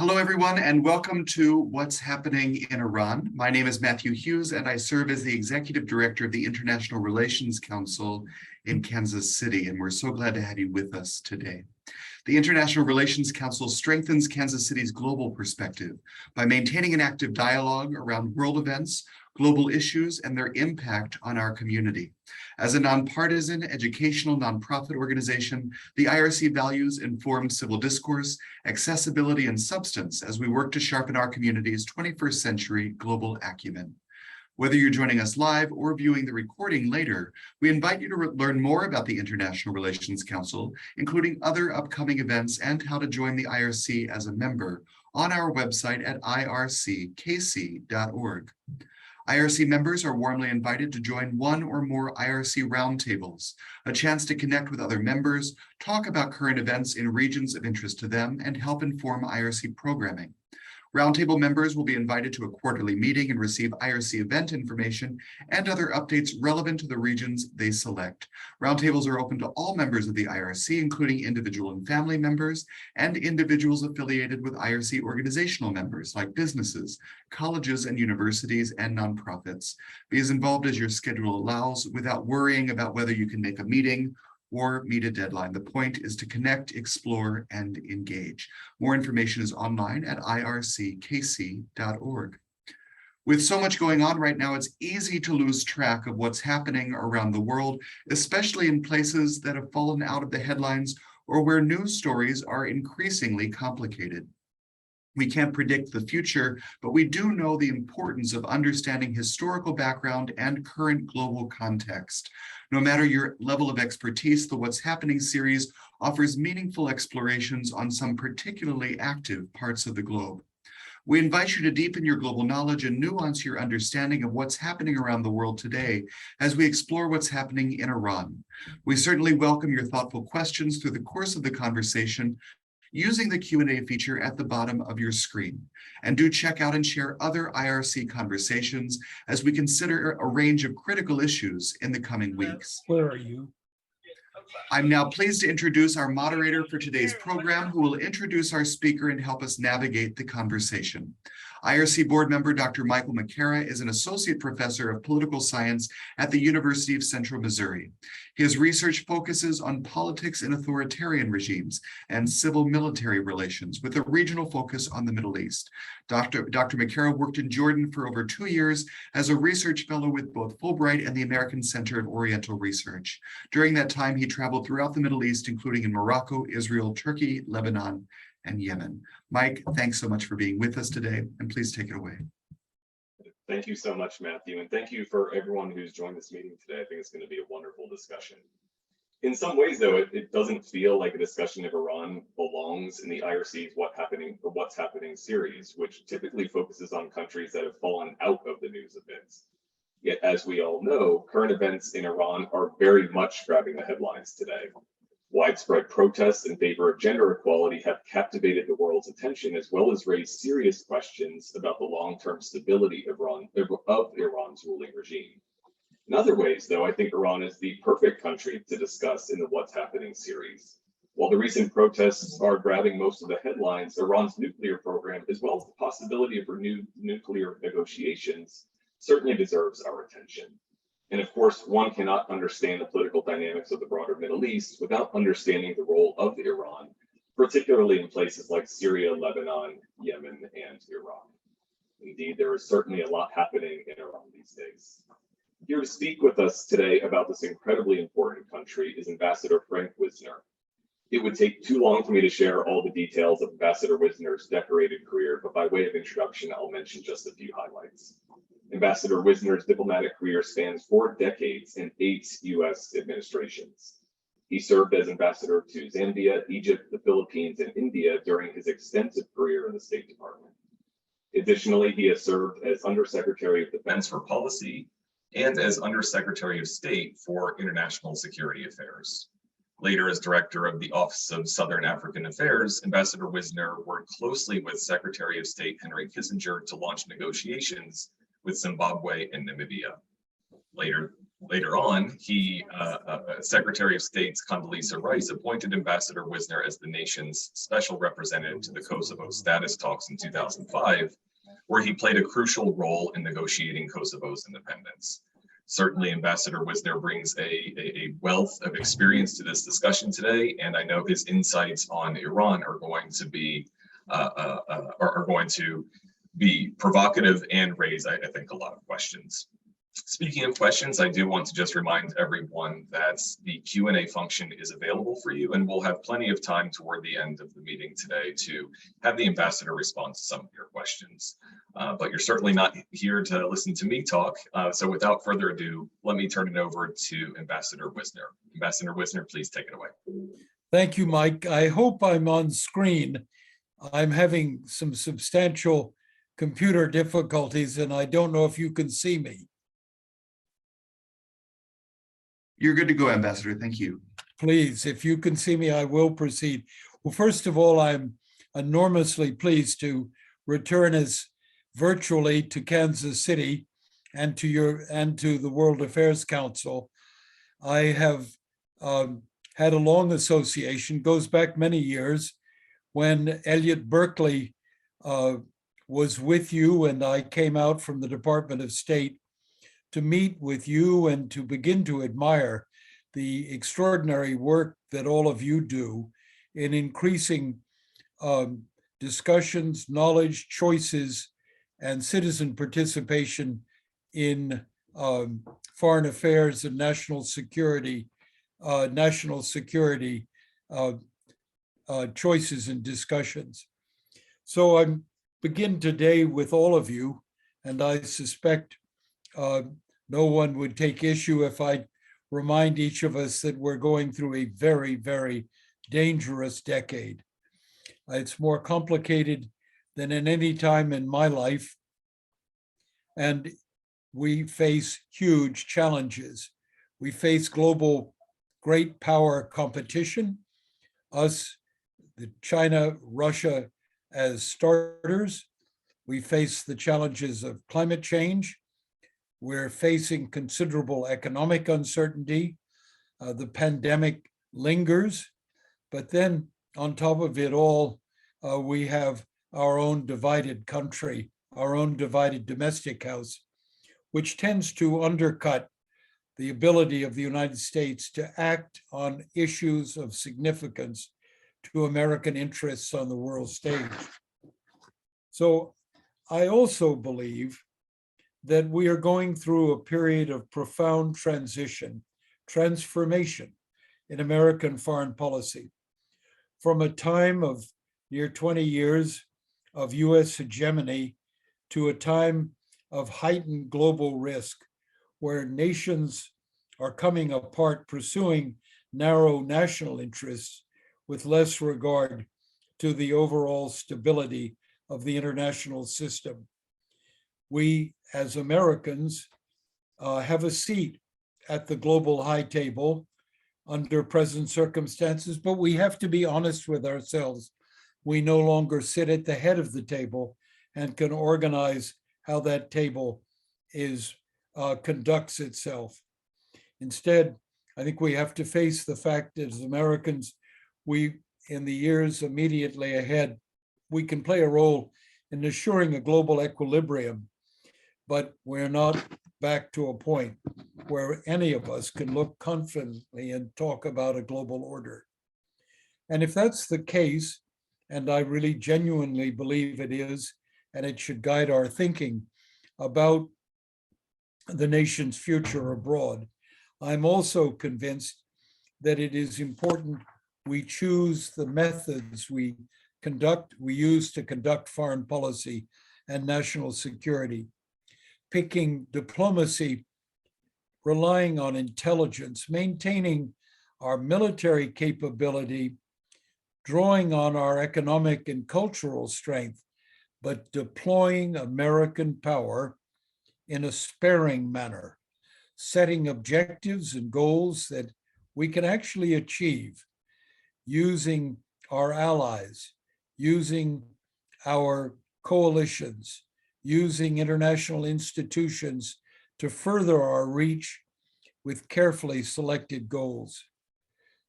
Hello, everyone, and welcome to What's Happening in Iran. My name is Matthew Hughes, and I serve as the Executive Director of the International Relations Council in Kansas City, and we're so glad to have you with us today. The International Relations Council strengthens Kansas City's global perspective by maintaining an active dialogue around world events, global issues, and their impact on our community. As a nonpartisan educational nonprofit organization, the IRC values informed civil discourse, accessibility, and substance as we work to sharpen our community's 21st century global acumen. Whether you're joining us live or viewing the recording later, we invite you to learn more about the International Relations Council, including other upcoming events and how to join the IRC as a member on our website at irckc.org. IRC members are warmly invited to join one or more IRC roundtables, a chance to connect with other members, talk about current events in regions of interest to them, and help inform IRC programming. Roundtable members will be invited to a quarterly meeting and receive IRC event information and other updates relevant to the regions they select. Roundtables are open to all members of the IRC, including individual and family members, and individuals affiliated with IRC organizational members like businesses, colleges and universities, and nonprofits. Be as involved as your schedule allows without worrying about whether you can make a meeting or meet a deadline. The point is to connect, explore, and engage. More information is online at irckc.org. With so much going on right now, it's easy to lose track of what's happening around the world, especially in places that have fallen out of the headlines or where news stories are increasingly complicated. We can't predict the future, but we do know the importance of understanding historical background and current global context. No matter your level of expertise, the What's Happening series offers meaningful explorations on some particularly active parts of the globe. We invite you to deepen your global knowledge and nuance your understanding of what's happening around the world today as we explore what's happening in Iran. We certainly welcome your thoughtful questions through the course of the conversation using the Q&A feature at the bottom of your screen. And do check out and share other IRC conversations as we consider a range of critical issues in the coming weeks. Where are you? I'm now pleased to introduce our moderator for today's program, who will introduce our speaker and help us navigate the conversation. IRC board member Dr. Michael McCara is an associate professor of political science at the University of Central Missouri. His research focuses on politics in authoritarian regimes and civil-military relations, with a regional focus on the Middle East. Dr. McCara worked in Jordan for over 2 years as a research fellow with both Fulbright and the American Center of Oriental Research. During that time, he traveled throughout the Middle East, including in Morocco, Israel, Turkey, Lebanon, and Yemen. Mike, thanks so much for being with us today, and please take it away. Thank you so much, Matthew, and thank you for everyone who's joined this meeting today. I think it's going to be a wonderful discussion. In some ways, though, it doesn't feel like a discussion of Iran belongs in the IRC's What's Happening series, which typically focuses on countries that have fallen out of the news a bit. Yet, as we all know, current events in Iran are very much grabbing the headlines today. Widespread protests in favor of gender equality have captivated the world's attention, as well as raised serious questions about the long-term stability of Iran's ruling regime. In other ways, though, I think Iran is the perfect country to discuss in the What's Happening series. While the recent protests are grabbing most of the headlines, Iran's nuclear program, as well as the possibility of renewed nuclear negotiations, certainly deserves our attention. And of course, one cannot understand the political dynamics of the broader Middle East without understanding the role of Iran, particularly in places like Syria, Lebanon, Yemen, and Iraq. Indeed, there is certainly a lot happening in Iran these days. Here to speak with us today about this incredibly important country is Ambassador Frank Wisner. It would take too long for me to share all the details of Ambassador Wisner's decorated career, but by way of introduction, I'll mention just a few highlights. Ambassador Wisner's diplomatic career spans 4 decades and 8 U.S. administrations. He served as ambassador to Zambia, Egypt, the Philippines, and India during his extensive career in the State Department. Additionally, he has served as Undersecretary of Defense for Policy and as Undersecretary of State for International Security Affairs. Later, as Director of the Office of Southern African Affairs, Ambassador Wisner worked closely with Secretary of State Henry Kissinger to launch negotiations with Zimbabwe and Namibia. Later, Later on, Secretary of State's Condoleezza Rice appointed Ambassador Wisner as the nation's special representative to the Kosovo status talks in 2005, where he played a crucial role in negotiating Kosovo's independence. Certainly, Ambassador Wisner brings a wealth of experience to this discussion today, and I know his insights on Iran are going to be provocative and raise, I think, a lot of questions. Speaking of questions, I do want to just remind everyone that the Q&A function is available for you, and we'll have plenty of time toward the end of the meeting today to have the ambassador respond to some of your questions. But you're certainly not here to listen to me talk. So without further ado, let me turn it over to Ambassador Wisner. Ambassador Wisner, please take it away. Thank you, Mike. I hope I'm on screen. I'm having some substantial computer difficulties, and I don't know if you can see me. You're good to go, Ambassador. Thank you. Please, if you can see me, I will proceed. Well, first of all, I'm enormously pleased to return as virtually to Kansas City and to the World Affairs Council. I have had a long association, goes back many years, when Elliot Berkeley was with you and I came out from the Department of State to meet with you and to begin to admire the extraordinary work that all of you do in increasing discussions, knowledge, choices, and citizen participation in foreign affairs and national security choices and discussions. So I begin today with all of you, and I suspect no one would take issue if I remind each of us that we're going through a very, very dangerous decade. It's more complicated than in any time in my life, and we face huge challenges. We face global great power competition, us, China, Russia as starters. We face the challenges of climate change. We're facing considerable economic uncertainty. The pandemic lingers, but then on top of it all, we have our own divided country, our own divided domestic house, which tends to undercut the ability of the United States to act on issues of significance to American interests on the world stage. So I also believe that we are going through a period of profound transformation in American foreign policy. From a time of near 20 years of US hegemony to a time of heightened global risk, where nations are coming apart pursuing narrow national interests with less regard to the overall stability of the international system. We, as Americans, have a seat at the global high table under present circumstances, but we have to be honest with ourselves. We no longer sit at the head of the table and can organize how that table conducts itself. Instead, I think we have to face the fact that as Americans, in the years immediately ahead, we can play a role in assuring a global equilibrium, but we're not back to a point where any of us can look confidently and talk about a global order. And if that's the case, and I really genuinely believe it is, and it should guide our thinking about the nation's future abroad, I'm also convinced that it is important we choose the methods we use to conduct foreign policy and national security. Picking diplomacy, relying on intelligence, maintaining our military capability, drawing on our economic and cultural strength, but deploying American power in a sparing manner, setting objectives and goals that we can actually achieve using our allies, using our coalitions, using international institutions to further our reach with carefully selected goals.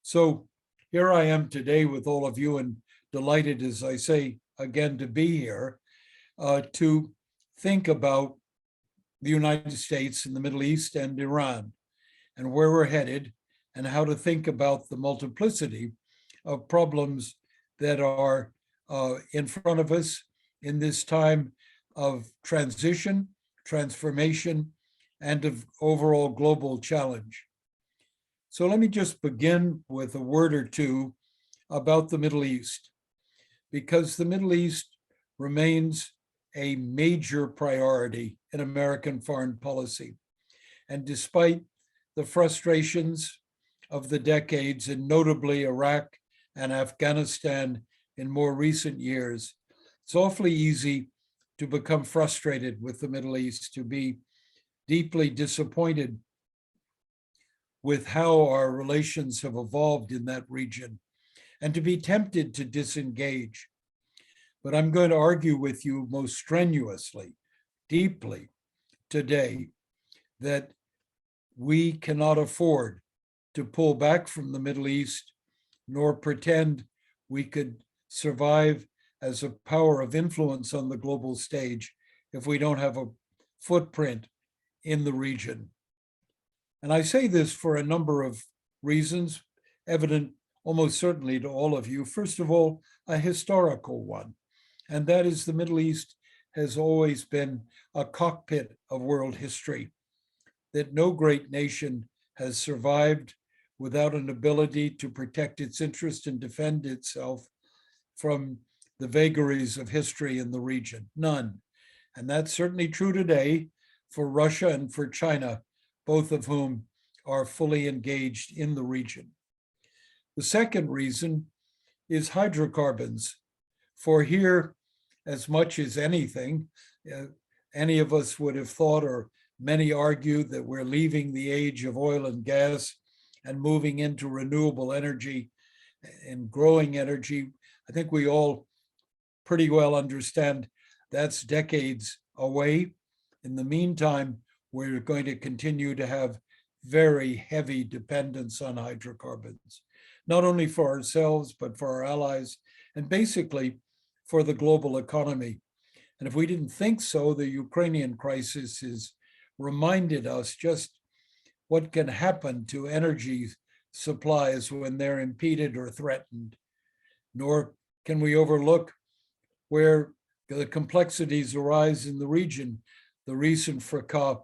So here I am today with all of you, and delighted, as I say, again, to be here to think about the United States and the Middle East and Iran and where we're headed and how to think about the multiplicity of problems that are in front of us in this time of transition, transformation, and of overall global challenge. So let me just begin with a word or two about the Middle East, because the Middle East remains a major priority in American foreign policy. And despite the frustrations of the decades, and notably Iraq and Afghanistan in more recent years, it's awfully easy to become frustrated with the Middle East, to be deeply disappointed with how our relations have evolved in that region, and to be tempted to disengage. But I'm going to argue with you most strenuously, deeply today, that we cannot afford to pull back from the Middle East, nor pretend we could survive as a power of influence on the global stage if we don't have a footprint in the region. And I say this for a number of reasons, evident almost certainly to all of you. First of all, a historical one, and that is the Middle East has always been a cockpit of world history, that no great nation has survived without an ability to protect its interest and defend itself from the vagaries of history in the region. None. And that's certainly true today for Russia and for China, both of whom are fully engaged in the region. The second reason is hydrocarbons. For here, as much as anything, any of us would have thought, or many argue, that we're leaving the age of oil and gas and moving into renewable energy and growing energy. I think we all pretty well understand that's decades away. In the meantime, we're going to continue to have very heavy dependence on hydrocarbons, not only for ourselves, but for our allies, and basically for the global economy. And if we didn't think so, the Ukrainian crisis has reminded us just what can happen to energy supplies when they're impeded or threatened. Nor can we overlook where the complexities arise in the region. The recent fracas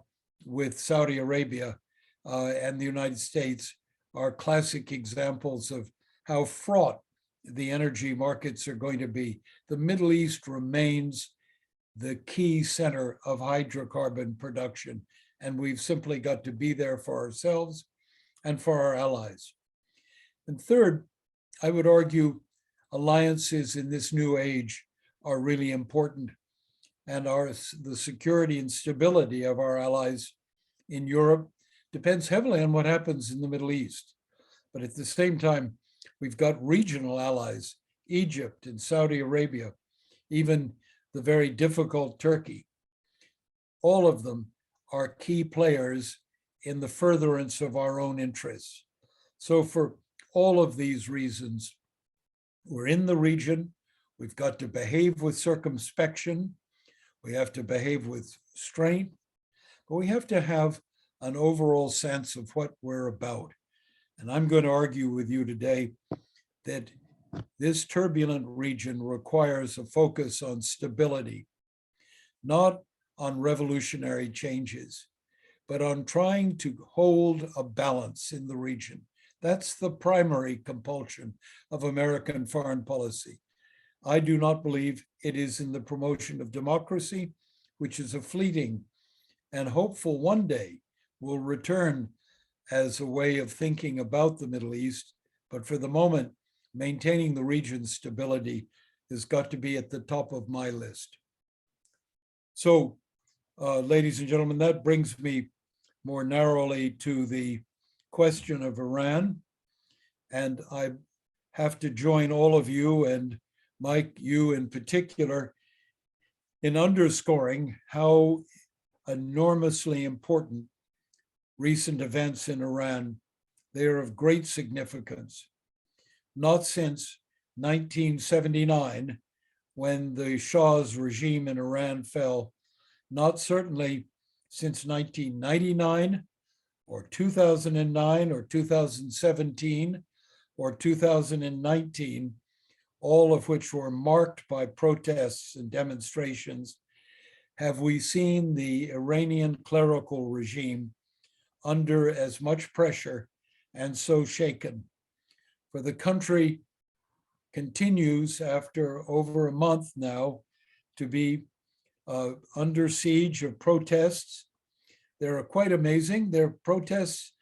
with Saudi Arabia and the United States are classic examples of how fraught the energy markets are going to be. The Middle East remains the key center of hydrocarbon production, and we've simply got to be there for ourselves and for our allies. And third, I would argue alliances in this new age are really important, and the security and stability of our allies in Europe depends heavily on what happens in the Middle East. But at the same time, we've got regional allies, Egypt and Saudi Arabia, even the very difficult Turkey. All of them are key players in the furtherance of our own interests. So for all of these reasons, we're in the region. We've got to behave with circumspection. We have to behave with strength, but we have to have an overall sense of what we're about. And I'm going to argue with you today that this turbulent region requires a focus on stability, not on revolutionary changes, but on trying to hold a balance in the region. That's the primary compulsion of American foreign policy. I do not believe it is in the promotion of democracy, which is a fleeting and hopeful one day will return as a way of thinking about the Middle East. But for the moment, maintaining the region's stability has got to be at the top of my list. So, ladies and gentlemen, that brings me more narrowly to the question of Iran. And I have to join all of you, and Mike, you in particular, in underscoring how enormously important recent events in Iran. They are of great significance. Not since 1979, when the Shah's regime in Iran fell, not certainly since 1999 or 2009 or 2017 or 2019, all of which were marked by protests and demonstrations, have we seen the Iranian clerical regime under as much pressure and so shaken. For the country continues, after over a month now, to be under siege of protests. They're quite amazing. They're protests,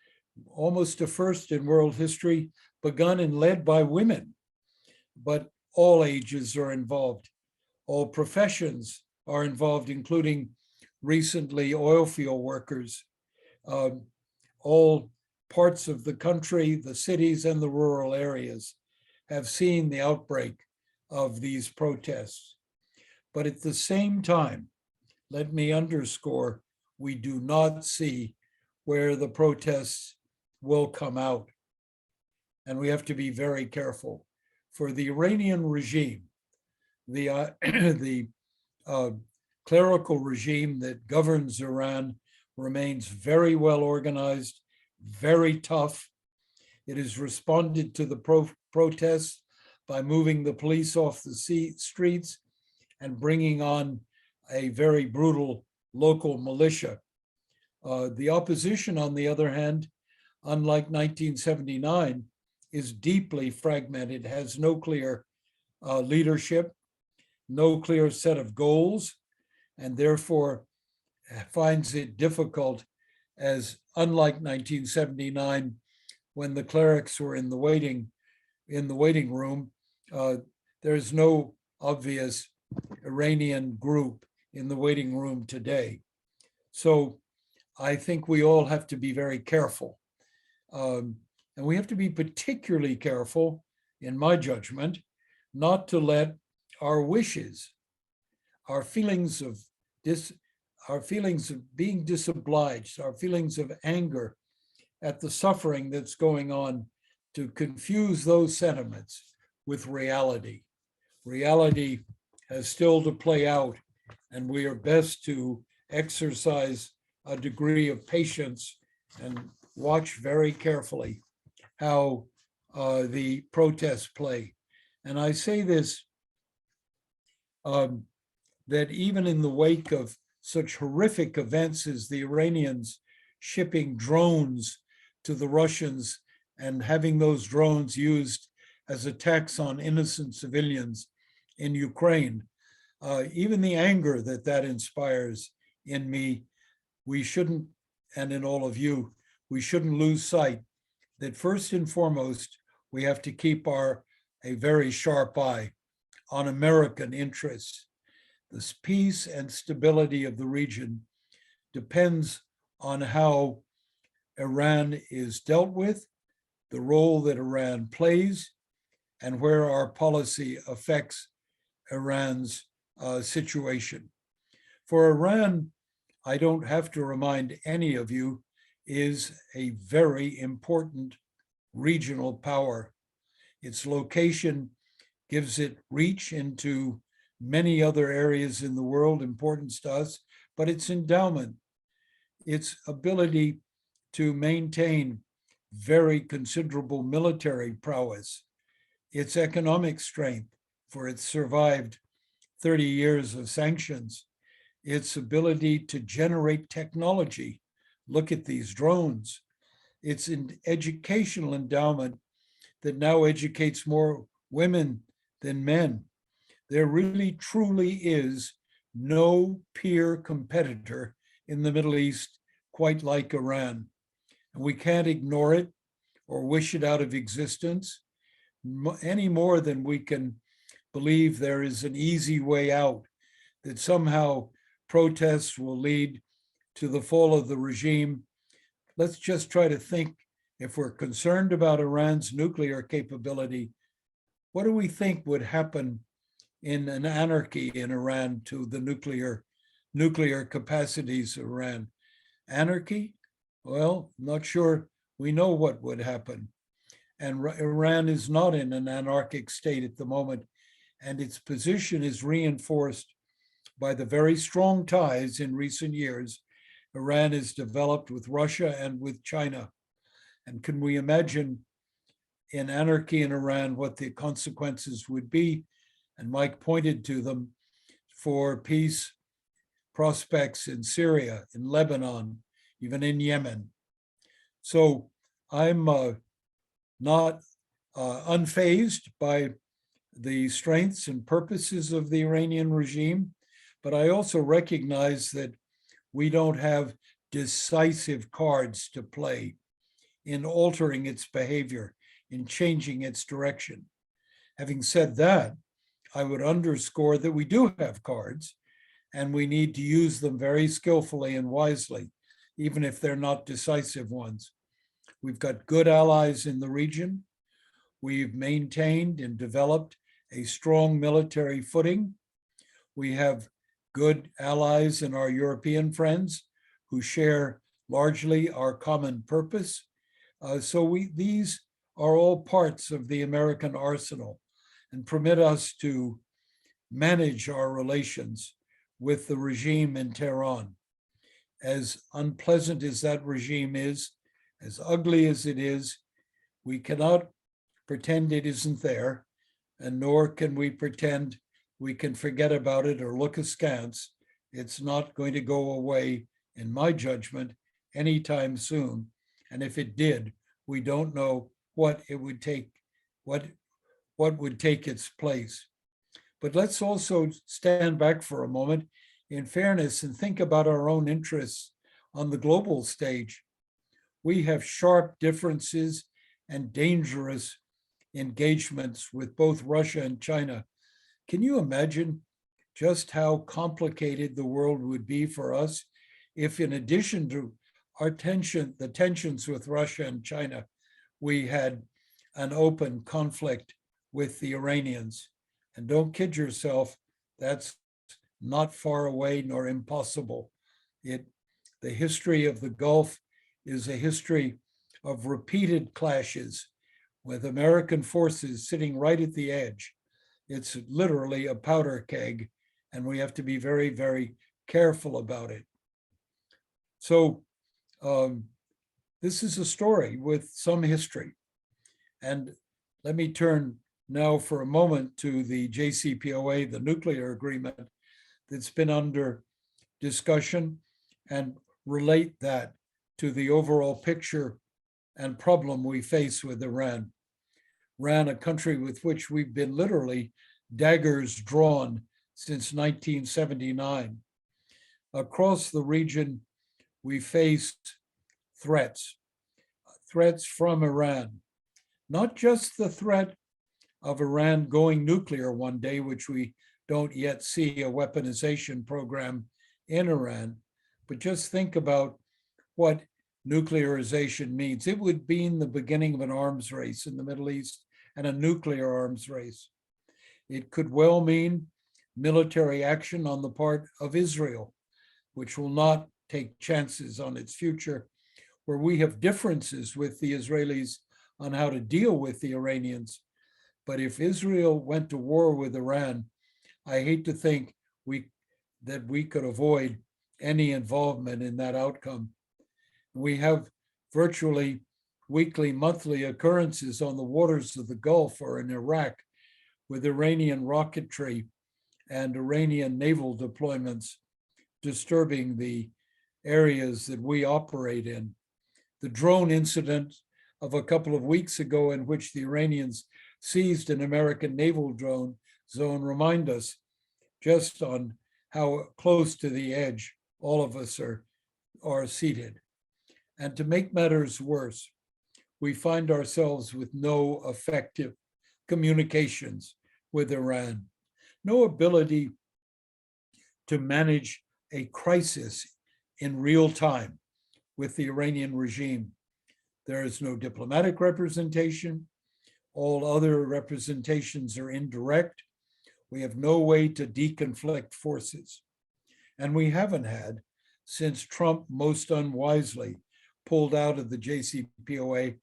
almost a first in world history, begun and led by women. But all ages are involved. All professions are involved, including recently oil field workers. All parts of the country, the cities and the rural areas, have seen the outbreak of these protests. But at the same time, let me underscore, we do not see where the protests will come out. And we have to be very careful. For the Iranian regime, the clerical regime that governs Iran remains very well organized, very tough. It has responded to the protests by moving the police off the streets and bringing on a very brutal local militia. The opposition, on the other hand, unlike 1979, is deeply fragmented, has no clear leadership, no clear set of goals, and therefore finds it difficult, as unlike 1979, when the clerics were in the waiting room, there's no obvious Iranian group in the waiting room today. So I think we all have to be very careful. And we have to be particularly careful, in my judgment, not to let our wishes, our feelings of being disobliged, our feelings of anger at the suffering that's going on, to confuse those sentiments with reality. Reality has still to play out, and we are best to exercise a degree of patience and watch very carefully how the protests play. And I say this, that even in the wake of such horrific events as the Iranians shipping drones to the Russians and having those drones used as attacks on innocent civilians in Ukraine, even the anger that inspires in me, we shouldn't, and in all of you, we shouldn't lose sight that first and foremost, we have to keep a very sharp eye on American interests. The peace and stability of the region depends on how Iran is dealt with, the role that Iran plays, and where our policy affects Iran's situation. For Iran, I don't have to remind any of you, is a very important regional power. Its location gives it reach into many other areas in the world, importance to us, but its endowment, its ability to maintain very considerable military prowess, its economic strength, for it survived 30 years of sanctions, its ability to generate technology. Look at these drones. It's an educational endowment that now educates more women than men. There really, truly is no peer competitor in the Middle East quite like Iran. And we can't ignore it or wish it out of existence any more than we can believe there is an easy way out, that somehow protests will lead to the fall of the regime. Let's just try to think, if we're concerned about Iran's nuclear capability, what do we think would happen in an anarchy in Iran to the nuclear capacities of Iran? Anarchy? Well, not sure we know what would happen. And Iran is not in an anarchic state at the moment, and its position is reinforced by the very strong ties in recent years Iran has developed with Russia and with China. And can we imagine in anarchy in Iran what the consequences would be? And Mike pointed to them for peace prospects in Syria, in Lebanon, even in Yemen. So I'm not unfazed by the strengths and purposes of the Iranian regime, but I also recognize that we don't have decisive cards to play in altering its behavior, in changing its direction. Having said that, I would underscore that we do have cards and we need to use them very skillfully and wisely, even if they're not decisive ones. We've got good allies in the region. We've maintained and developed a strong military footing. We have good allies in our European friends who share largely our common purpose. These are all parts of the American arsenal and permit us to manage our relations with the regime in Tehran. As unpleasant as that regime is, as ugly as it is, we cannot pretend it isn't there, and nor can we pretend we can forget about it or look askance. It's not going to go away, in my judgment, anytime soon. And if it did, we don't know what it would take, what would take its place. But let's also stand back for a moment in fairness and think about our own interests on the global stage. We have sharp differences and dangerous engagements with both Russia and China. Can you imagine just how complicated the world would be for us if, in addition to the tensions with Russia and China, we had an open conflict with the Iranians? And don't kid yourself, that's not far away nor impossible. The history of the Gulf is a history of repeated clashes with American forces sitting right at the edge. It's literally a powder keg, and we have to be very, very careful about it. So this is a story with some history. And let me turn now for a moment to the JCPOA, the nuclear agreement that's been under discussion, and relate that to the overall picture and problem we face with Iran. Iran, a country with which we've been literally daggers drawn since 1979. Across the region, we faced threats from Iran, not just the threat of Iran going nuclear one day, which we don't yet see a weaponization program in Iran, but just think about what nuclearization means. It would mean the beginning of an arms race in the Middle East and a nuclear arms race. It could well mean military action on the part of Israel, which will not take chances on its future, where we have differences with the Israelis on how to deal with the Iranians. But if Israel went to war with Iran, I hate to think that we could avoid any involvement in that outcome. We have virtually weekly, monthly occurrences on the waters of the Gulf or in Iraq with Iranian rocketry and Iranian naval deployments disturbing the areas that we operate in. The drone incident of a couple of weeks ago in which the Iranians seized an American naval drone zone remind us just on how close to the edge all of us are seated. And to make matters worse, we find ourselves with no effective communications with Iran, no ability to manage a crisis in real time with the Iranian regime. There is no diplomatic representation. All other representations are indirect. We have no way to deconflict forces. And we haven't had since Trump most unwisely pulled out of the JCPOA,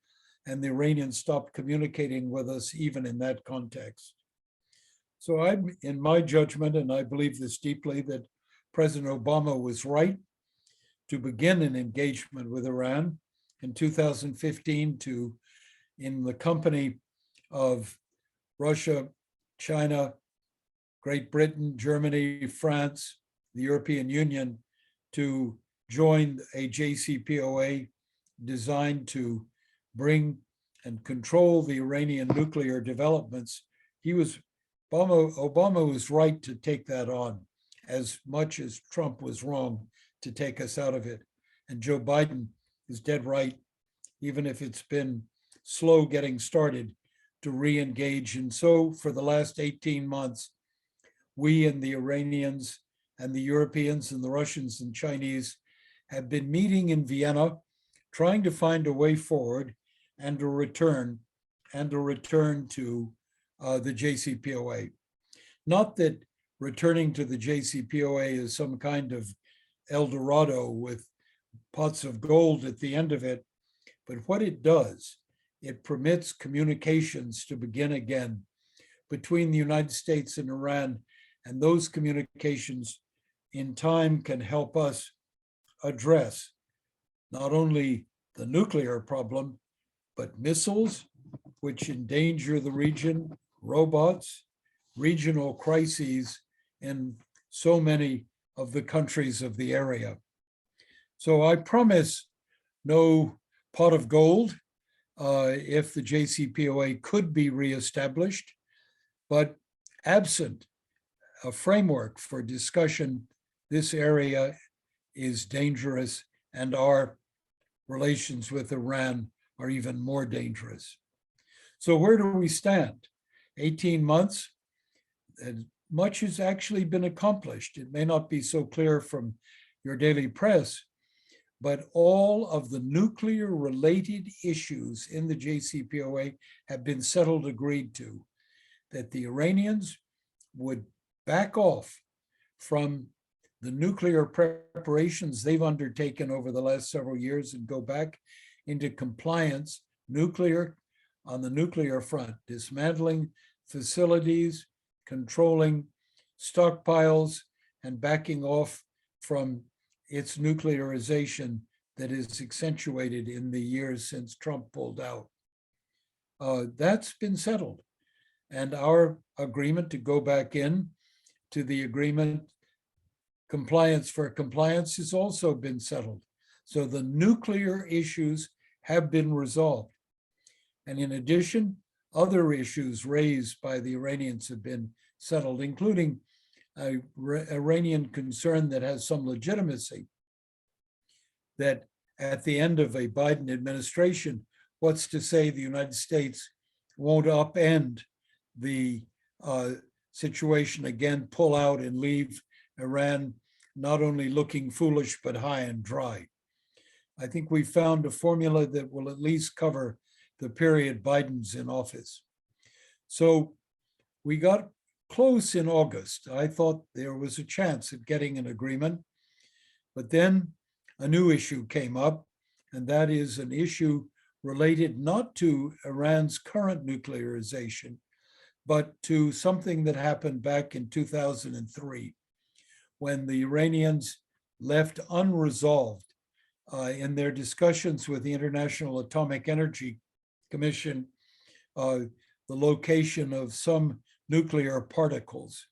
and the Iranians stopped communicating with us even in that context. So I'm, in my judgment, and I believe this deeply, that President Obama was right to begin an engagement with Iran in 2015 in the company of Russia, China, Great Britain, Germany, France, the European Union, to join a JCPOA designed to bring and control the Iranian nuclear developments. Obama was right to take that on, as much as Trump was wrong to take us out of it. And Joe Biden is dead right, even if it's been slow getting started, to re-engage. And so for the last 18 months, we and the Iranians and the Europeans and the Russians and Chinese have been meeting in Vienna, trying to find a way forward and a return to the JCPOA. Not that returning to the JCPOA is some kind of El Dorado with pots of gold at the end of it, but what it does, it permits communications to begin again between the United States and Iran, and those communications in time can help us address not only the nuclear problem, but missiles, which endanger the region, robots, regional crises in so many of the countries of the area. So I promise no pot of gold if the JCPOA could be reestablished, but absent a framework for discussion, this area is dangerous, and our relations with Iran are even more dangerous. So where do we stand? 18 months, and much has actually been accomplished. It may not be so clear from your daily press, but all of the nuclear-related issues in the JCPOA have been settled, agreed to, that the Iranians would back off from the nuclear preparations they've undertaken over the last several years and go back into compliance, on the nuclear front, dismantling facilities, controlling stockpiles, and backing off from its nuclearization that is accentuated in the years since Trump pulled out. That's been settled. And our agreement to go back in to the agreement, compliance for compliance, has also been settled. So the nuclear issues have been resolved. And in addition, other issues raised by the Iranians have been settled, including an Iranian concern that has some legitimacy, that at the end of a Biden administration, what's to say the United States won't upend the situation again, pull out and leave Iran not only looking foolish, but high and dry. I think we found a formula that will at least cover the period Biden's in office. So we got close in August. I thought there was a chance at getting an agreement, but then a new issue came up, and that is an issue related not to Iran's current nuclearization, but to something that happened back in 2003, when the Iranians left unresolved in their discussions with the International Atomic Energy Commission, the location of some nuclear particles.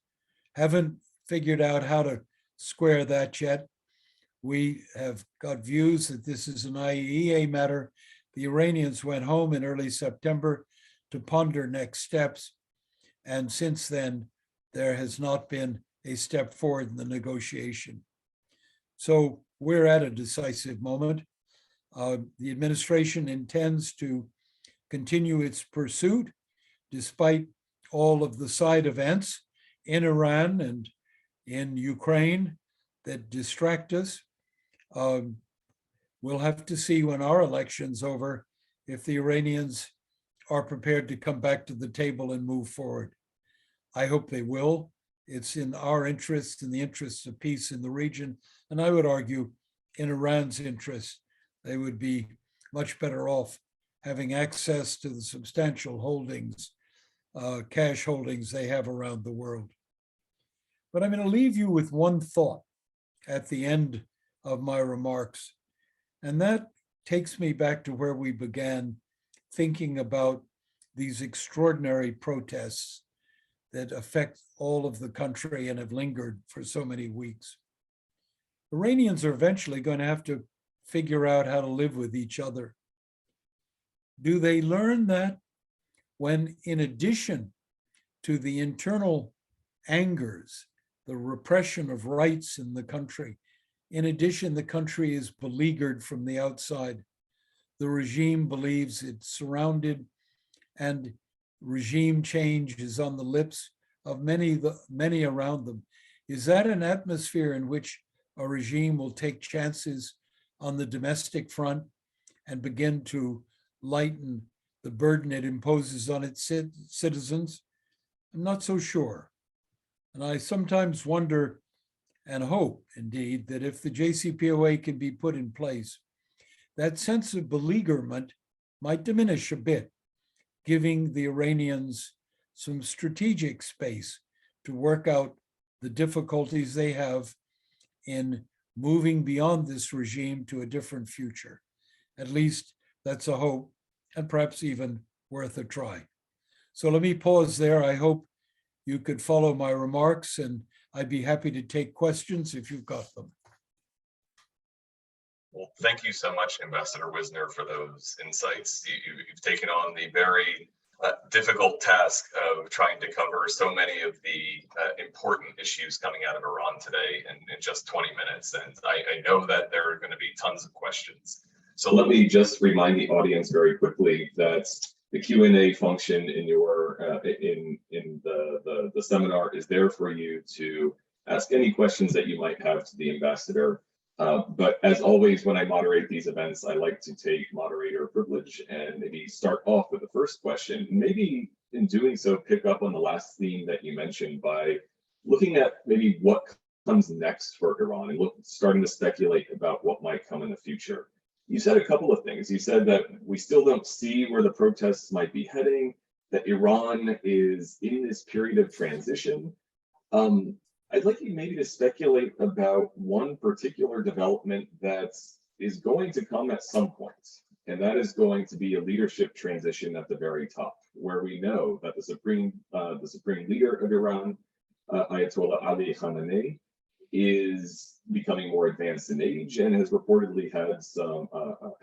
Haven't figured out how to square that yet. We have got views that this is an IAEA matter. The Iranians went home in early September to ponder next steps. And since then, there has not been a step forward in the negotiation. So we're at a decisive moment. The administration intends to continue its pursuit despite all of the side events in Iran and in Ukraine that distract us. We'll have to see when our election's over if the Iranians are prepared to come back to the table and move forward. I hope they will. It's in our interest, in the interests of peace in the region, and I would argue in Iran's interest They would be much better off having access to the substantial holdings, cash holdings they have around the world. But I'm going to leave you with one thought at the end of my remarks, and that takes me back to where we began thinking about these extraordinary protests that affect all of the country and have lingered for so many weeks. Iranians are eventually going to have to figure out how to live with each other. Do they learn that when, in addition to the internal angers, the repression of rights in the country, in addition, the country is beleaguered from the outside. The regime believes it's surrounded, and regime change is on the lips of many around them. Is that an atmosphere in which a regime will take chances on the domestic front and begin to lighten the burden it imposes on its citizens? I'm not so sure. And I sometimes wonder and hope, indeed, that if the JCPOA can be put in place, that sense of beleaguerment might diminish a bit, giving the Iranians some strategic space to work out the difficulties they have in moving beyond this regime to a different future. At least that's a hope, and perhaps even worth a try. So let me pause there. I hope you could follow my remarks, and I'd be happy to take questions if you've got them. Well, thank you so much, Ambassador Wisner, for those insights. You've taken on the very difficult task of trying to cover so many of the important issues coming out of Iran today in just 20 minutes. And I know that there are going to be tons of questions. So let me just remind the audience very quickly that the Q&A function in your in the seminar is there for you to ask any questions that you might have to the ambassador. But as always, when I moderate these events, I like to take moderator privilege and maybe start off with the first question. Maybe in doing so, pick up on the last theme that you mentioned by looking at maybe what comes next for Iran and starting to speculate about what might come in the future. You said a couple of things. You said that we still don't see where the protests might be heading, that Iran is in this period of transition. I'd like you maybe to speculate about one particular development that is going to come at some point, and that is going to be a leadership transition at the very top, where we know that the supreme leader of Iran, Ayatollah Ali Khamenei, is becoming more advanced in age and has reportedly had some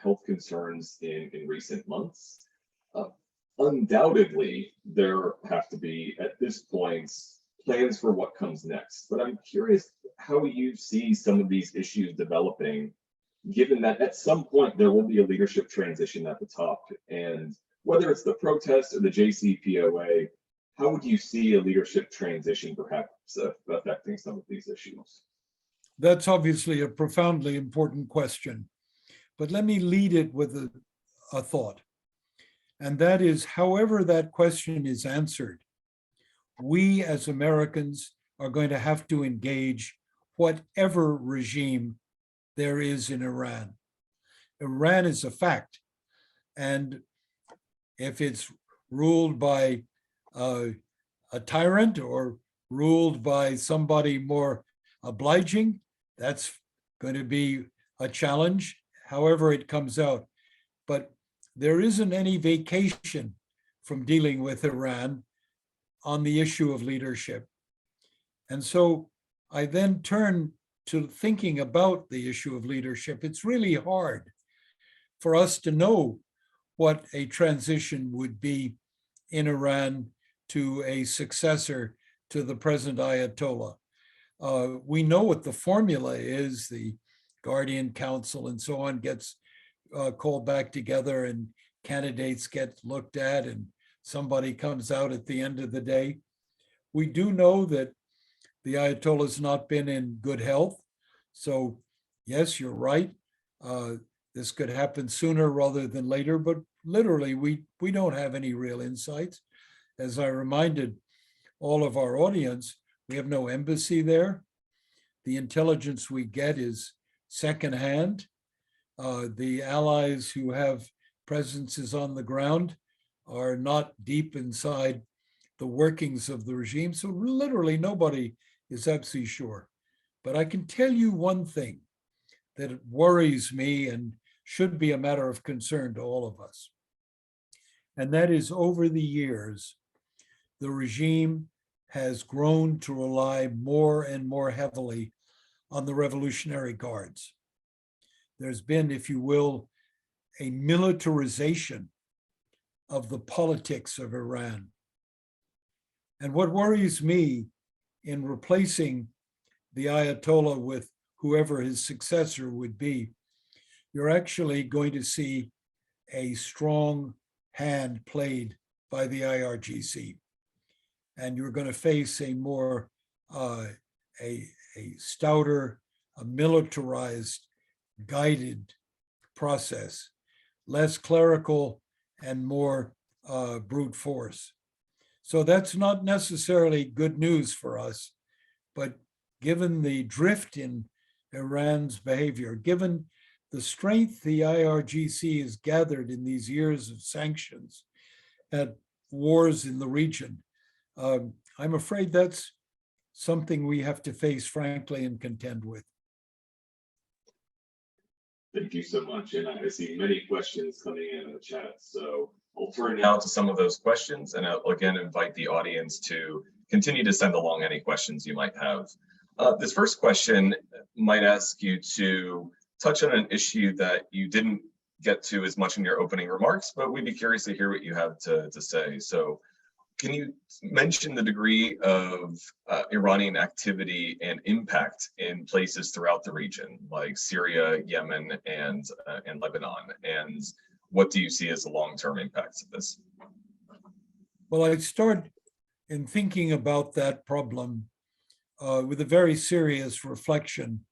health concerns in recent months. Undoubtedly, there have to be, at this point, plans for what comes next. But I'm curious how you see some of these issues developing, given that at some point there will be a leadership transition at the top. And whether it's the protests or the JCPOA, how would you see a leadership transition perhaps affecting some of these issues? That's obviously a profoundly important question, but let me lead it with a thought. And that is, however that question is answered, we as Americans are going to have to engage whatever regime there is in Iran. Iran is a fact. And if it's ruled by a tyrant or ruled by somebody more obliging, that's going to be a challenge, however it comes out. But there isn't any vacation from dealing with Iran on the issue of leadership. And so I then turn to thinking about the issue of leadership. It's really hard for us to know what a transition would be in Iran to a successor to the present Ayatollah. We know what the formula is. The Guardian Council and so on gets called back together and candidates get looked at and somebody comes out at the end of the day. We do know that the Ayatollah's not been in good health. So yes, you're right. This could happen sooner rather than later, but literally we don't have any real insights. As I reminded all of our audience, we have no embassy there. The intelligence we get is secondhand. The allies who have presences on the ground are not deep inside the workings of the regime. So literally nobody is absolutely sure. But I can tell you one thing that worries me and should be a matter of concern to all of us. And that is, over the years, the regime has grown to rely more and more heavily on the Revolutionary Guards. There's been, if you will, a militarization of the politics of Iran. And what worries me in replacing the Ayatollah with whoever his successor would be, you're actually going to see a strong hand played by the IRGC. And you're going to face a more, a stouter, a militarized, guided process, less clerical and more brute force. So that's not necessarily good news for us, but given the drift in Iran's behavior, given the strength the IRGC has gathered in these years of sanctions and wars in the region, I'm afraid that's something we have to face frankly and contend with. Thank you so much. And I see many questions coming in the chat. So I'll turn now to some of those questions, and I'll again invite the audience to continue to send along any questions you might have. This first question might ask you to touch on an issue that you didn't get to as much in your opening remarks, but we'd be curious to hear what you have to say. So can you mention the degree of Iranian activity and impact in places throughout the region, like Syria, Yemen, and Lebanon? And what do you see as the long-term impacts of this? Well, I start in thinking about that problem with a very serious reflection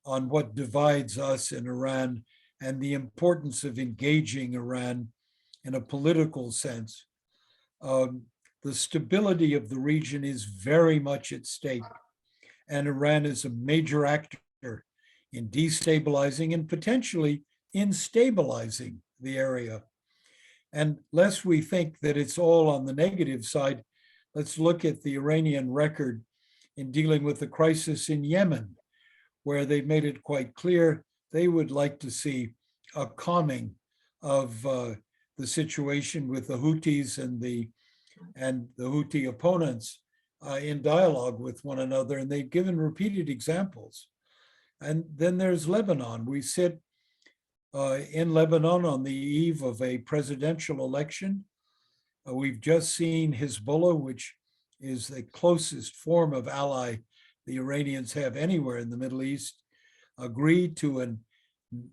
on what divides us in Iran and the importance of engaging Iran in a political sense. The stability of the region is very much at stake, and Iran is a major actor in destabilizing and potentially instabilizing the area. And lest we think that it's all on the negative side, let's look at the Iranian record in dealing with the crisis in Yemen, where they've made it quite clear they would like to see a calming of the situation with the Houthis and the Houthi opponents in dialogue with one another, and they've given repeated examples. And then there's Lebanon. We sit in Lebanon on the eve of a presidential election. We've just seen Hezbollah, which is the closest form of ally the Iranians have anywhere in the Middle East, agree to a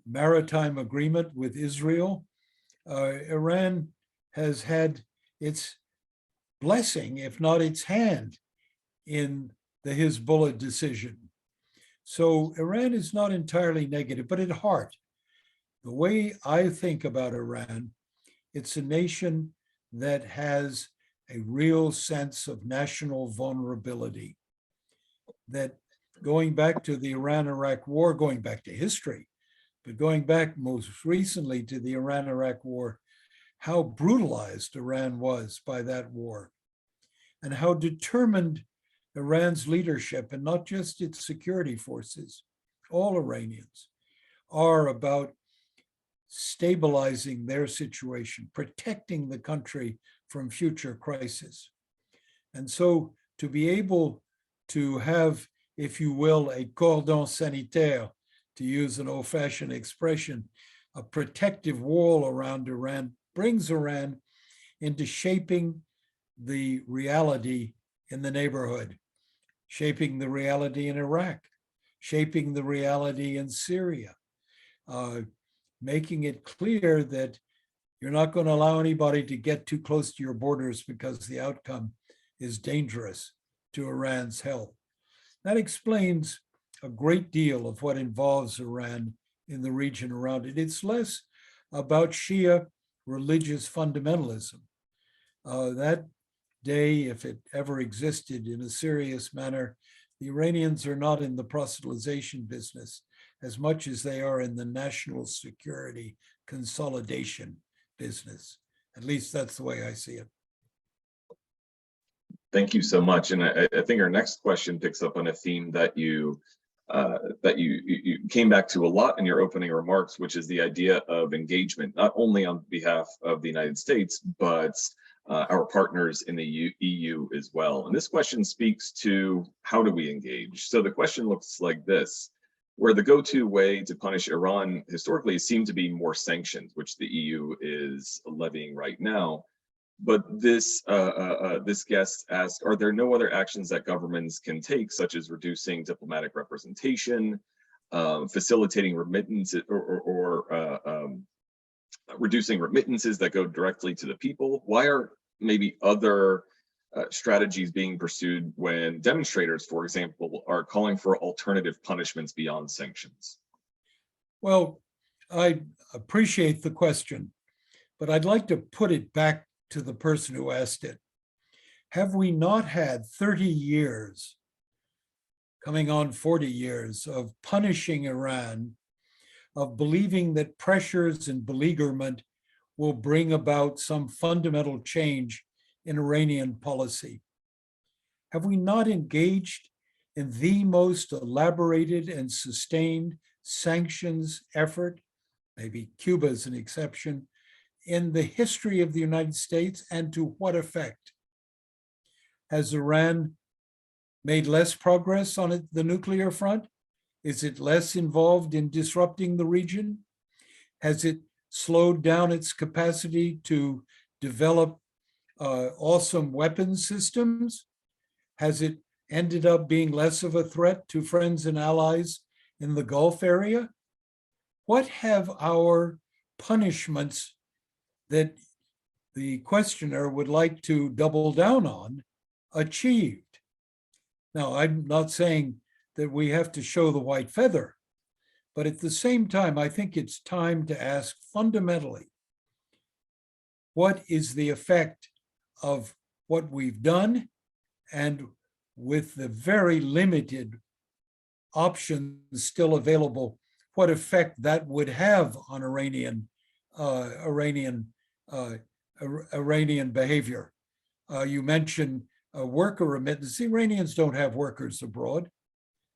maritime agreement with Israel. Iran has had its blessing, if not its hand, in the Hezbollah decision. So Iran is not entirely negative, but at heart, the way I think about Iran, it's a nation that has a real sense of national vulnerability. That going back to the Iran-Iraq War, going back to history, but going back most recently to the Iran-Iraq War, how brutalized Iran was by that war, and how determined Iran's leadership, and not just its security forces, all Iranians, are about stabilizing their situation, protecting the country from future crisis. And so to be able to have, if you will, a cordon sanitaire, to use an old-fashioned expression, a protective wall around Iran, brings Iran into shaping the reality in the neighborhood, shaping the reality in Iraq, shaping the reality in Syria, making it clear that you're not going to allow anybody to get too close to your borders because the outcome is dangerous to Iran's health. That explains a great deal of what involves Iran in the region around it. It's less about Shia religious fundamentalism. That day, if it ever existed in a serious manner, the Iranians are not in the proselytization business. as much as they are in the national security consolidation business. At least that's the way I see it. Thank you so much. And I think our next question picks up on a theme that you came back to a lot in your opening remarks, which is the idea of engagement, not only on behalf of the United States, but our partners in the EU as well. And this question speaks to how do we engage? So the question looks like this, where the go-to way to punish Iran historically seemed to be more sanctions, which the EU is levying right now. But this guest asked, are there no other actions that governments can take, such as reducing diplomatic representation, facilitating remittances, or reducing remittances that go directly to the people? Why are maybe other strategies being pursued when demonstrators, for example, are calling for alternative punishments beyond sanctions? Well, I appreciate the question, but I'd like to put it back to the person who asked it. Have we not had 30 years, coming on 40 years, of punishing Iran, of believing that pressures and beleaguerment will bring about some fundamental change in Iranian policy? Have we not engaged in the most elaborated and sustained sanctions effort, maybe Cuba is an exception, in the history of the United States, and to what effect? Has Iran made less progress on the nuclear front? Is it less involved in disrupting the region? Has it slowed down its capacity to develop awesome weapons systems? Has it ended up being less of a threat to friends and allies in the Gulf area? What have our punishments that the questioner would like to double down on achieved? Now, I'm not saying that we have to show the white feather, but at the same time, I think it's time to ask fundamentally, what is the effect of what we've done, and with the very limited options still available, what effect that would have on Iranian behavior. You mentioned worker remittance. Iranians don't have workers abroad.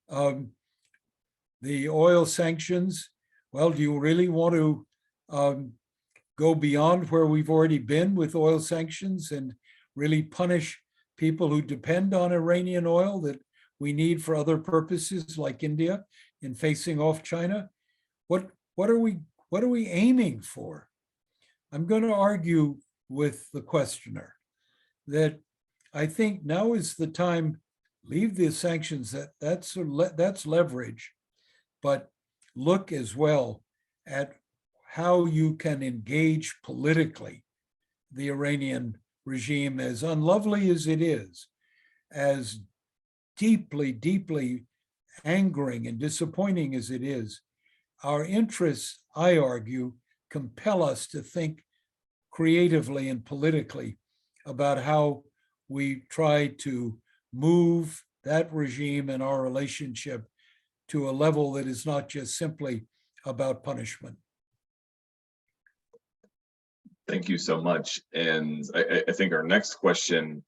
The oil sanctions, well, do you really want to go beyond where we've already been with oil sanctions and really punish people who depend on Iranian oil that we need for other purposes, like India, in facing off China? What are we aiming for? I'm going to argue with the questioner that I think now is the time. Leave the sanctions, that's leverage, but look as well at how you can engage politically the Iranian regime, as unlovely as it is, as deeply, deeply angering and disappointing as it is. Our interests, I argue, compel us to think creatively and politically about how we try to move that regime and our relationship to a level that is not just simply about punishment. Thank you so much. And I think our next question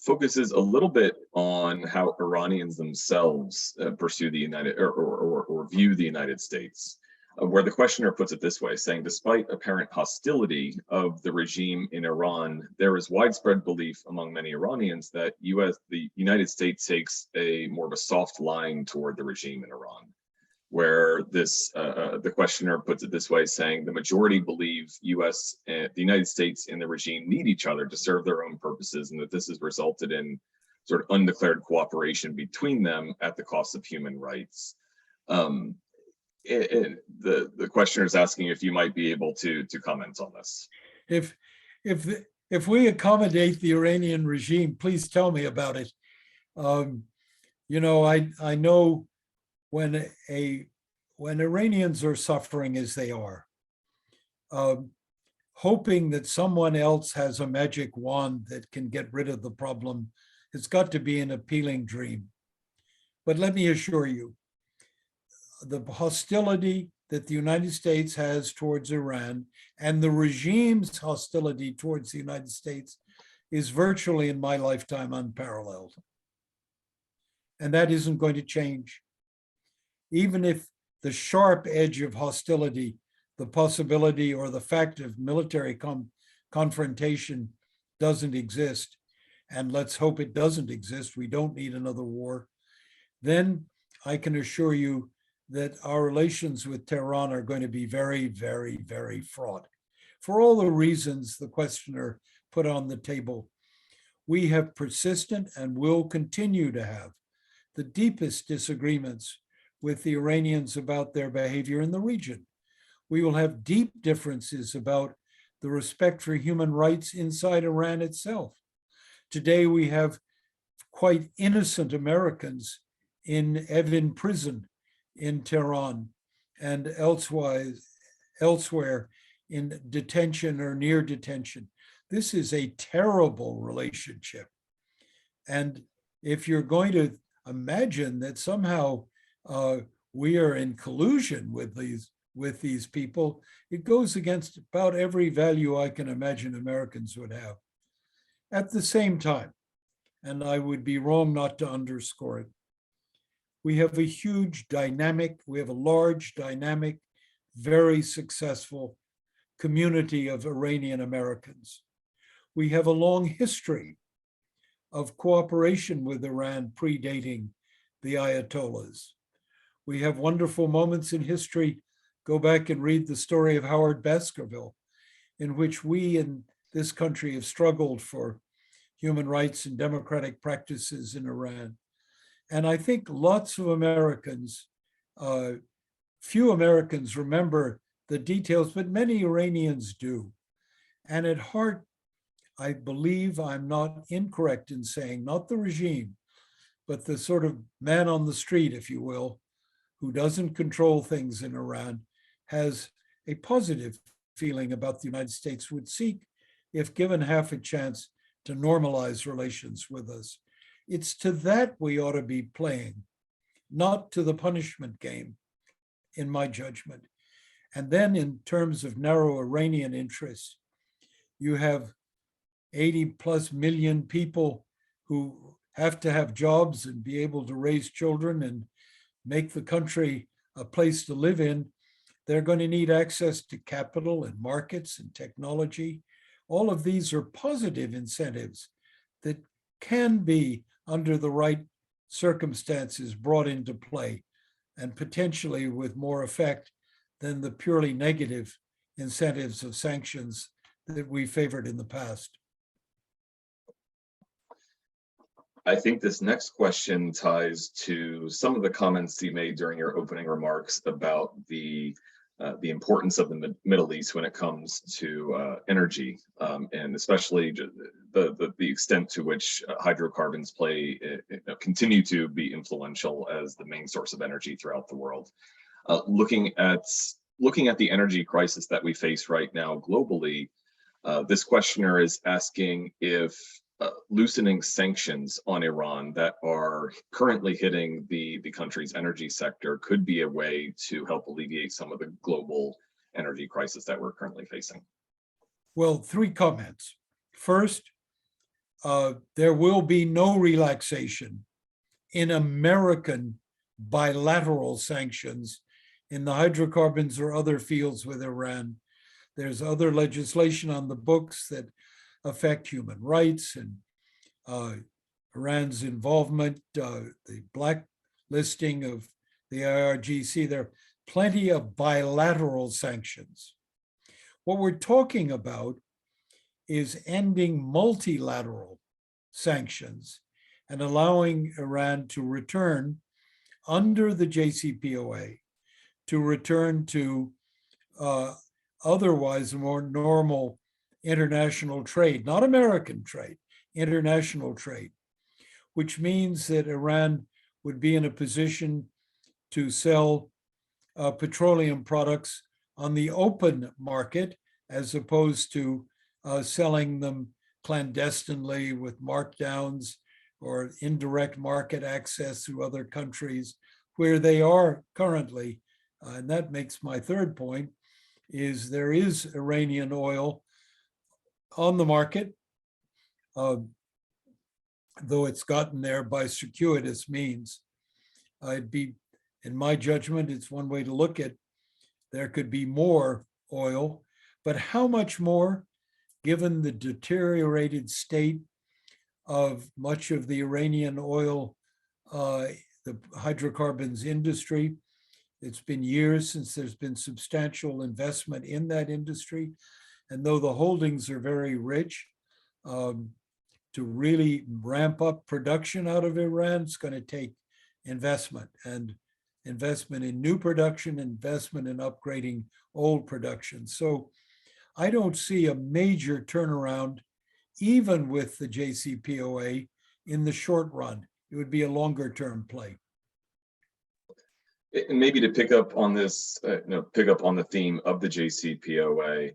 focuses a little bit on how Iranians themselves pursue the or view the United States, where the questioner puts it this way, saying, despite apparent hostility of the regime in Iran, there is widespread belief among many Iranians that the United States takes more of a soft line toward the regime in Iran, where the questioner puts it this way, saying the majority believe the United States and the regime need each other to serve their own purposes, and that this has resulted in sort of undeclared cooperation between them at the cost of human rights. The questioner is asking if you might be able to comment on this. If we accommodate the Iranian regime, please tell me about it. I know when Iranians are suffering as they are, hoping that someone else has a magic wand that can get rid of the problem, it's got to be an appealing dream. But let me assure you, the hostility that the United States has towards Iran and the regime's hostility towards the United States is virtually in my lifetime unparalleled. And that isn't going to change. Even if the sharp edge of hostility, the possibility or the fact of military confrontation doesn't exist, and let's hope it doesn't exist, we don't need another war, then I can assure you that our relations with Tehran are going to be very, very, very fraught. For all the reasons the questioner put on the table, we have persistent and will continue to have the deepest disagreements with the Iranians about their behavior in the region. We will have deep differences about the respect for human rights inside Iran itself. Today, we have quite innocent Americans in Evin prison in Tehran and elsewhere in detention or near detention. This is a terrible relationship. And if you're going to imagine that somehow we are in collusion with these people, it goes against about every value I can imagine Americans would have. At the same time, and I would be wrong not to underscore it, we have a large, dynamic, very successful community of Iranian Americans. We have a long history of cooperation with Iran predating the Ayatollahs. We have wonderful moments in history. Go back and read the story of Howard Baskerville, in which we in this country have struggled for human rights and democratic practices in Iran. And I think lots of Americans, few Americans remember the details, but many Iranians do. And at heart, I believe I'm not incorrect in saying, not the regime, but the sort of man on the street, if you will, who doesn't control things in Iran, has a positive feeling about the United States, would seek, if given half a chance, to normalize relations with us. It's to that we ought to be playing, not to the punishment game, in my judgment. And then in terms of narrow Iranian interests, you have 80 plus million people who have to have jobs and be able to raise children and make the country a place to live in. They're going to need access to capital and markets and technology. All of these are positive incentives that can be, under the right circumstances, brought into play, and potentially with more effect than the purely negative incentives of sanctions that we favored in the past. I think this next question ties to some of the comments you made during your opening remarks about the importance of the Middle East when it comes to energy, and especially the extent to which hydrocarbons continue to be influential as the main source of energy throughout the world. Looking at the energy crisis that we face right now globally, this questioner is asking if loosening sanctions on Iran that are currently hitting the country's energy sector could be a way to help alleviate some of the global energy crisis that we're currently facing. Well, 3 comments. First, there will be no relaxation in American bilateral sanctions in the hydrocarbons or other fields with Iran. There's other legislation on the books that affect human rights and Iran's involvement, the blacklisting of the IRGC. There are plenty of bilateral sanctions. What we're talking about is ending multilateral sanctions and allowing Iran to return under the JCPOA, to return to otherwise more normal international trade, not American trade, international trade, which means that Iran would be in a position to sell petroleum products on the open market as opposed to selling them clandestinely with markdowns or indirect market access through other countries, where they are currently, and that makes my third point, is there is Iranian oil on the market, though it's gotten there by circuitous means. It'd be, in my judgment, it's one way to look at, there could be more oil, but how much more, given the deteriorated state of much of the Iranian oil, the hydrocarbons industry. It's been years since there's been substantial investment in that industry. And though the holdings are very rich, to really ramp up production out of Iran, it's going to take investment, and investment in new production, investment in upgrading old production. So I don't see a major turnaround, even with the JCPOA, in the short run. It would be a longer term play. And maybe to pick up on this, pick up on the theme of the JCPOA,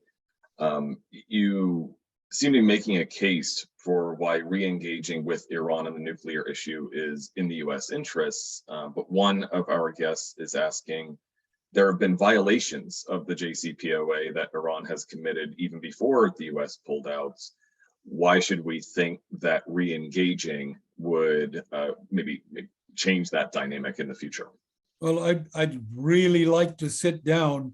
you seem to be making a case for why re-engaging with Iran on the nuclear issue is in the US interests. But one of our guests is asking, there have been violations of the JCPOA that Iran has committed even before the US pulled out. Why should we think that re-engaging would maybe change that dynamic in the future? Well, I'd really like to sit down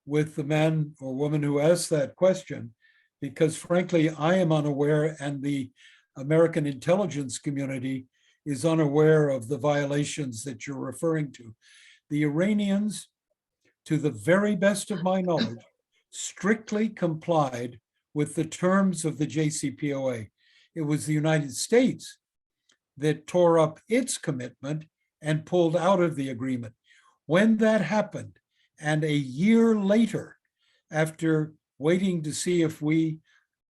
with the man or woman who asked that question, because frankly, I am unaware, and the American intelligence community is unaware of the violations that you're referring to. The Iranians, to the very best of my knowledge, strictly complied with the terms of the JCPOA. It was the United States that tore up its commitment and pulled out of the agreement. When that happened, and a year later, after waiting to see if we,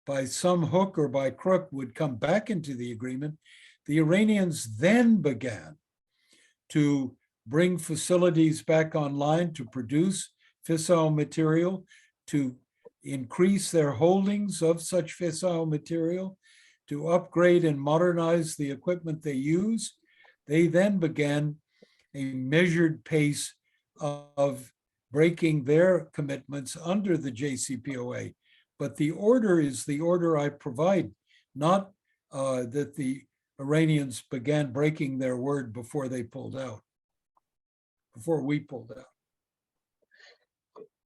by some hook or by crook, would come back into the agreement, the Iranians then began to bring facilities back online to produce fissile material, to increase their holdings of such fissile material, to upgrade and modernize the equipment they use. They then began a measured pace of breaking their commitments under the JCPOA. But the order is the order I provide, not that the Iranians began breaking their word before they pulled out, before we pulled out.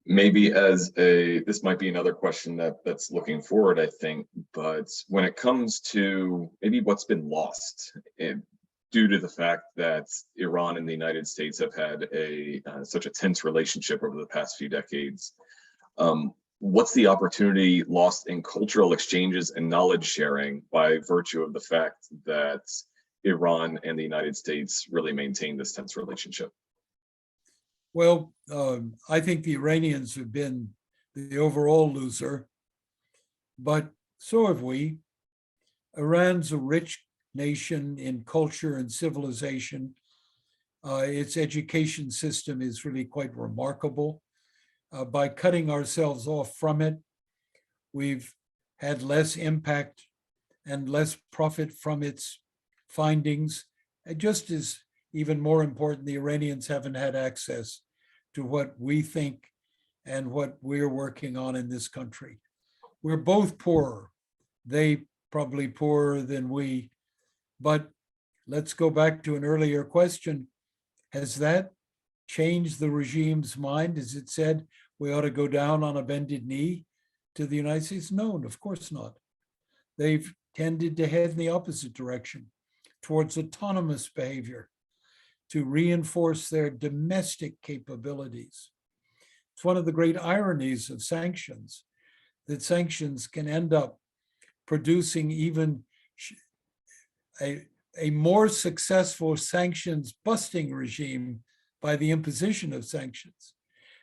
Maybe this might be another question that's looking forward, I think, but when it comes to maybe what's been lost due to the fact that Iran and the United States have had such a tense relationship over the past few decades, what's the opportunity lost in cultural exchanges and knowledge sharing by virtue of the fact that Iran and the United States really maintain this tense relationship? Well, I think the Iranians have been the overall loser, but so have we. Iran's a rich nation in culture and civilization. Its education system is really quite remarkable. By cutting ourselves off from it, we've had less impact and less profit from its findings. Just as even more important, the Iranians haven't had access to what we think and what we're working on in this country. We're both poorer. They probably poorer than we. But let's go back to an earlier question. Has that changed the regime's mind? Has it said we ought to go down on a bended knee to the United States? No, of course not. They've tended to head in the opposite direction, towards autonomous behavior, to reinforce their domestic capabilities. It's one of the great ironies of sanctions, that sanctions can end up producing even a more successful sanctions busting regime by the imposition of sanctions,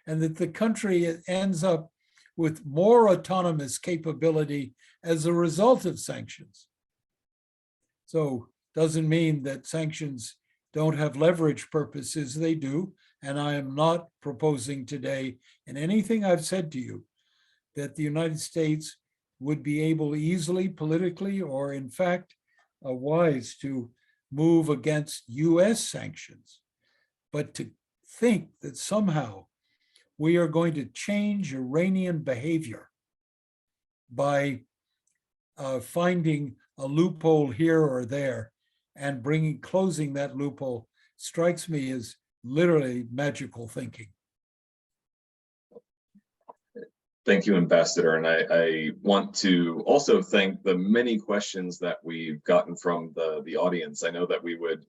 and that the country ends up with more autonomous capability as a result of sanctions. So doesn't mean that sanctions don't have leverage purposes. They do. And I am not proposing today in anything I've said to you that the United States would be able easily, politically, or in fact, wise to move against US sanctions. But to think that somehow we are going to change Iranian behavior by finding a loophole here or there and closing that loophole strikes me as literally magical thinking. Thank you, Ambassador. And I want to also thank the many questions that we've gotten from the audience. I know that we would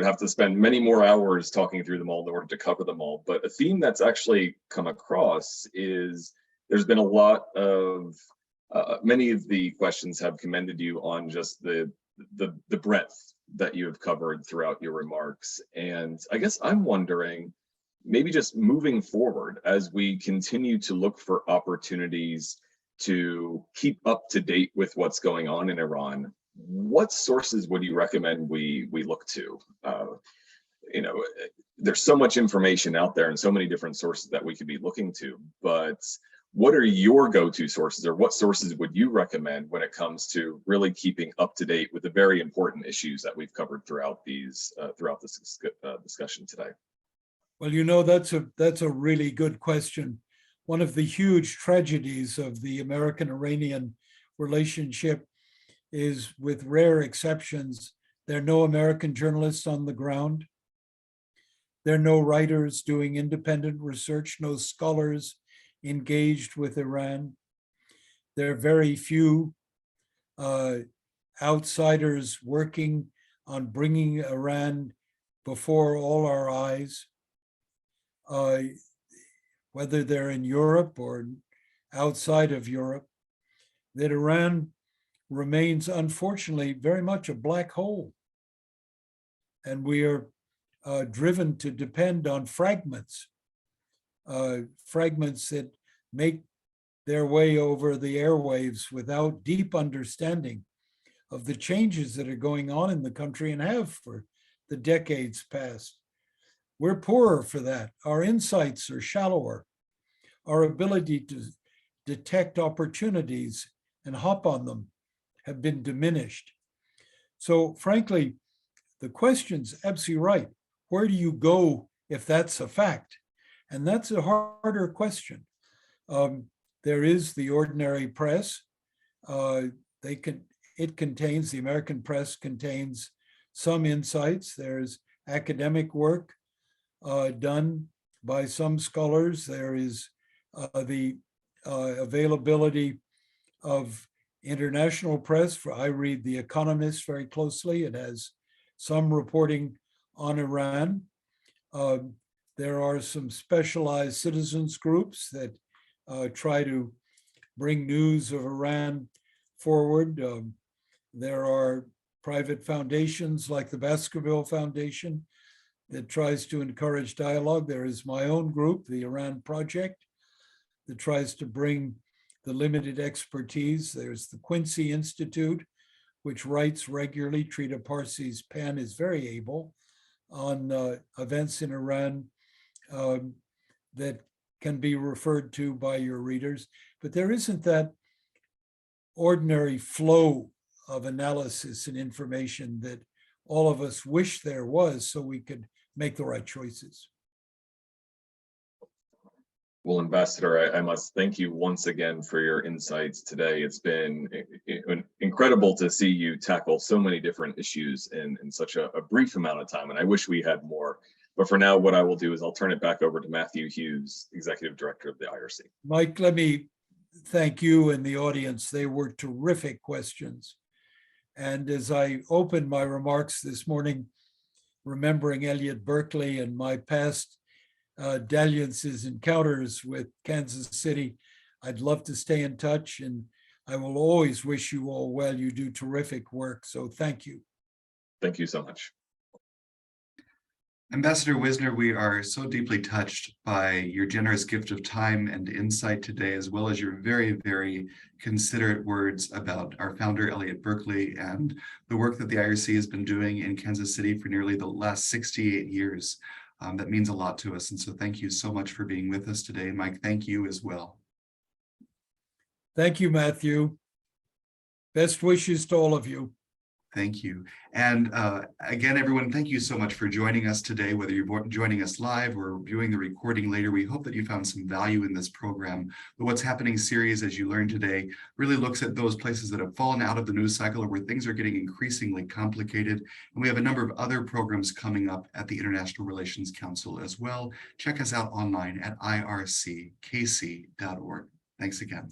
have to spend many more hours talking through them all in order to cover them all. But a theme that's actually come across is there's been a lot of, many of the questions have commended you on just the breadth that you have covered throughout your remarks. And I guess I'm wondering, maybe just moving forward as we continue to look for opportunities to keep up to date with what's going on in Iran, what sources would you recommend we look to? You know, there's so much information out there and so many different sources that we could be looking to, but what are your go-to sources, or what sources would you recommend when it comes to really keeping up to date with the very important issues that we've covered throughout this discussion today? Well, you know, that's a really good question. One of the huge tragedies of the American-Iranian relationship is, with rare exceptions, there are no American journalists on the ground. There are no writers doing independent research, no scholars engaged with Iran. There are very few outsiders working on bringing Iran before all our eyes. Whether they're in Europe or outside of Europe, that Iran remains, unfortunately, very much a black hole. And we are driven to depend on fragments that make their way over the airwaves without deep understanding of the changes that are going on in the country and have for the decades past. We're poorer for that. Our insights are shallower. Our ability to detect opportunities and hop on them have been diminished. So frankly, the question's absolutely right. Where do you go if that's a fact? And that's a harder question. There is the ordinary press. The American press contains some insights. There's academic work done by some scholars. There is the availability of international press. I read The Economist very closely. It has some reporting on Iran. There are some specialized citizens groups that try to bring news of Iran forward. There are private foundations like the Baskerville Foundation that tries to encourage dialogue. There is my own group, the Iran Project, that tries to bring the limited expertise. There's the Quincy Institute, which writes regularly. Trita Parsi's pen is very able on events in Iran that can be referred to by your readers. But there isn't that ordinary flow of analysis and information that all of us wish there was, so we could make the right choices. Well, Ambassador, I must thank you once again for your insights today. It's been incredible to see you tackle so many different issues in such a brief amount of time, and I wish we had more. But for now, what I will do is I'll turn it back over to Matthew Hughes, Executive Director of the IRC. Mike, let me thank you and the audience. They were terrific questions. And as I opened my remarks this morning, remembering Elliot Berkeley and my past dalliances, encounters with Kansas City, I'd love to stay in touch, and I will always wish you all well. You do terrific work, so thank you. Thank you so much. Ambassador Wisner, we are so deeply touched by your generous gift of time and insight today, as well as your very, very considerate words about our founder, Elliot Berkeley, and the work that the IRC has been doing in Kansas City for nearly the last 68 years. That means a lot to us. And so thank you so much for being with us today. And Mike, thank you as well. Thank you, Matthew. Best wishes to all of you. Thank you. And again, everyone, thank you so much for joining us today, whether you're joining us live or viewing the recording later. We hope that you found some value in this program. The What's Happening series, as you learned today, really looks at those places that have fallen out of the news cycle or where things are getting increasingly complicated. And we have a number of other programs coming up at the International Relations Council as well. Check us out online at irckc.org. Thanks again.